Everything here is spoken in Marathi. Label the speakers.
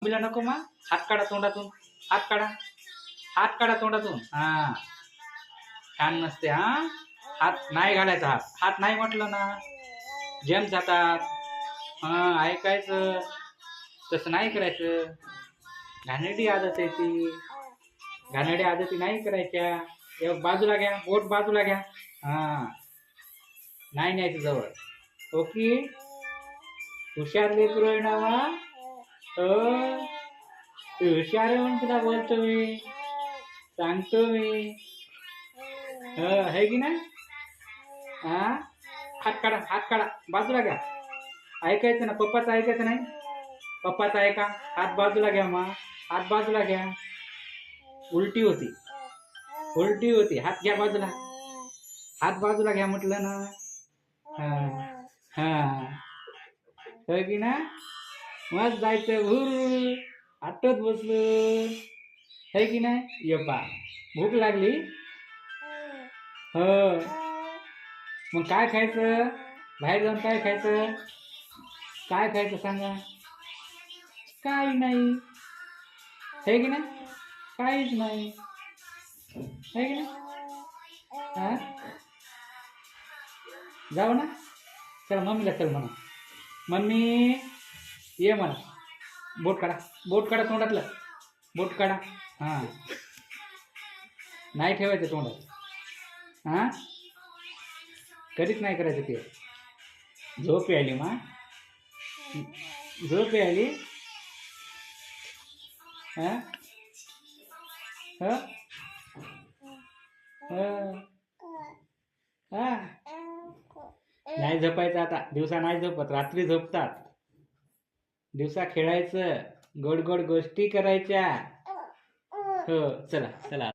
Speaker 1: मम्मीला नको मा. हात काढा तोंडातून. हात काढा. हात काढा तोंडातून. हा छान नसते. हा हात नाही घालायचा. हात हात नाही म्हटलं ना जेम जातात. हा ऐकायचं. तसं नाही करायचं. घाणेरडी आदत आहे ती. घाणेरड्या आदती नाही करायच्या. एक बाजूला घ्या. बोट बाजूला घ्या. हा नाही न्यायचं जवळ. ओके. हुशार लेकरू आहे ना वा. हो हुशार आहे म्हणून तुला बोलतो मी. सांगतो मी. है की नाही. हा हात काढा. हात काढा. बाजूला घ्या. ऐकायचं ना पप्पाचं ऐकायचं नाही. पप्पाचं ऐका. हात बाजूला घ्या मा. हात बाजूला घ्या. उलटी होती. उलटी होती. हात घ्या बाजूला. हात बाजूला घ्या म्हटलं ना. हा हा हो की ना. मस्त जायचं भूर आटत बसलं. है की नाही. ये पा भूक लागली. हो मग काय खायचं. बाहेर जाऊन काय खायचं. काय खायचं सांगा. काही नाही. है की नाही. काहीच नाही. है की नाही. हा जाऊ ना. चला मम्मीला चल म्हणा. मम्मी ये म्हणा. बोट काढा. बोट काढा तोंडातलं. बोट काढा. हा नाही ठेवायचं तोंडात. हा कधीच नाही करायचं ते. झोप आली मा. झोप आली. हा हा हा नाही झोपायचं आता. दिवसा नाही झोपत. रात्री झोपतात. दिवसा खेळायचं. गोड गोड गोष्टी करायच्या. हो चला चला.